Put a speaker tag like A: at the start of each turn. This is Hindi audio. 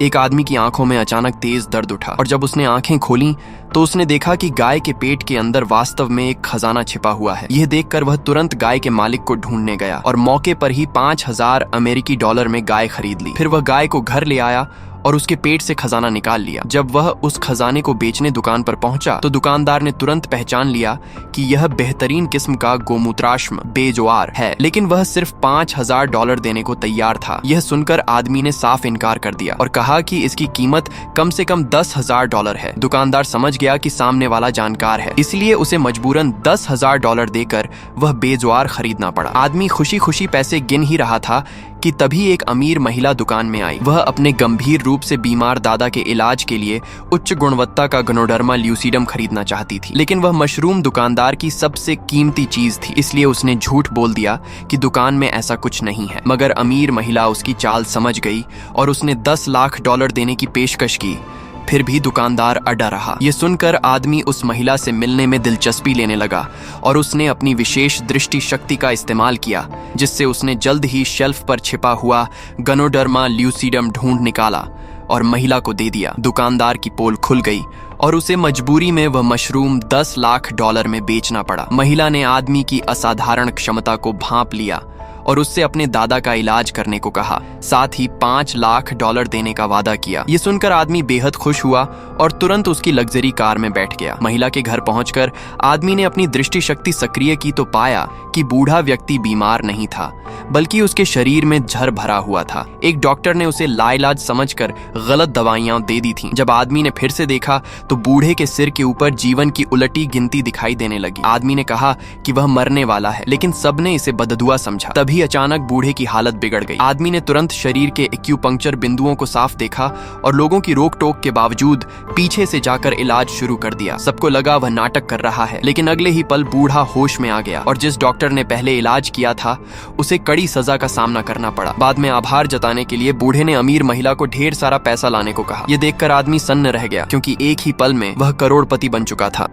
A: एक आदमी की आंखों में अचानक तेज दर्द उठा और जब उसने आंखें खोली तो उसने देखा कि गाय के पेट के अंदर वास्तव में एक खजाना छिपा हुआ है। यह देखकर वह तुरंत गाय के मालिक को ढूंढने गया और मौके पर ही 5000 अमेरिकी डॉलर में गाय खरीद ली। फिर वह गाय को घर ले आया और उसके पेट से खजाना निकाल लिया। जब वह उस खजाने को बेचने दुकान पर पहुंचा तो दुकानदार ने तुरंत पहचान लिया कि यह बेहतरीन किस्म का गोमूत्राश्म बेजवार है, लेकिन वह सिर्फ 5000 डॉलर देने को तैयार था। यह सुनकर आदमी ने साफ इनकार कर दिया और कहा कि इसकी कीमत कम से कम 10,000 डॉलर है। दुकानदार समझ गया कि सामने वाला जानकार है, इसलिए उसे मजबूरन 10,000 डॉलर देकर वह बेजवार खरीदना पड़ा। आदमी खुशी खुशी पैसे गिन ही रहा था कि तभी एक अमीर महिला दुकान में आई। वह अपने गंभीर रूप से बीमार दादा के इलाज के लिए उच्च गुणवत्ता का गनोडर्मा ल्यूसीडम खरीदना चाहती थी, लेकिन वह मशरूम दुकानदार की सबसे कीमती चीज थी, इसलिए उसने झूठ बोल दिया कि दुकान में ऐसा कुछ नहीं है। मगर अमीर महिला उसकी चाल समझ गई और उसने 10 लाख डॉलर देने की पेशकश की। फिर भी दुकानदार अड़ा रहा। ये सुनकर आदमी उस महिला से मिलने में दिलचस्पी लेने लगा और उसने अपनी विशेष दृष्टि शक्ति का इस्तेमाल किया, जिससे उसने जल्द ही शेल्फ पर छिपा हुआ गनोडर्मा ल्यूसीडम ढूंढ निकाला और महिला को दे दिया। दुकानदार की पोल खुल गई और उसे मजबूरी में वह मशरूम 10 लाख डॉलर में बेचना पड़ा। महिला ने आदमी की असाधारण क्षमता को भांप लिया और उससे अपने दादा का इलाज करने को कहा, साथ ही 5 लाख डॉलर देने का वादा किया। ये सुनकर आदमी बेहद खुश हुआ और तुरंत उसकी लग्जरी कार में बैठ गया। महिला के घर पहुंचकर आदमी ने अपनी दृष्टि शक्ति सक्रिय की तो पाया कि बूढ़ा व्यक्ति बीमार नहीं था, बल्कि उसके शरीर में जहर भरा हुआ था। एक डॉक्टर ने उसे लाइलाज समझकर गलत दवाइयां दे दी थीं। जब आदमी ने फिर से देखा तो बूढ़े के सिर के ऊपर जीवन की उलटी गिनती दिखाई देने लगी। आदमी ने कहा कि वह मरने वाला है, लेकिन सबने इसे बददुआ समझा। तभी अचानक बूढ़े की हालत बिगड़ गई। आदमी ने तुरंत शरीर के एक्यूपंक्चर बिंदुओं को साफ देखा और लोगों की रोक टोक के बावजूद पीछे से जाकर इलाज शुरू कर दिया। सबको लगा वह नाटक कर रहा है, लेकिन अगले ही पल बूढ़ा होश में आ गया और जिस डॉक्टर ने पहले इलाज किया था उसे कड़ी सजा का सामना करना पड़ा। बाद में आभार जताने के लिए बूढ़े ने अमीर महिला को ढेर सारा पैसा लाने को कहा। यह देखकर आदमी सन्न रह गया, क्योंकि एक ही पल में वह करोड़पति बन चुका था।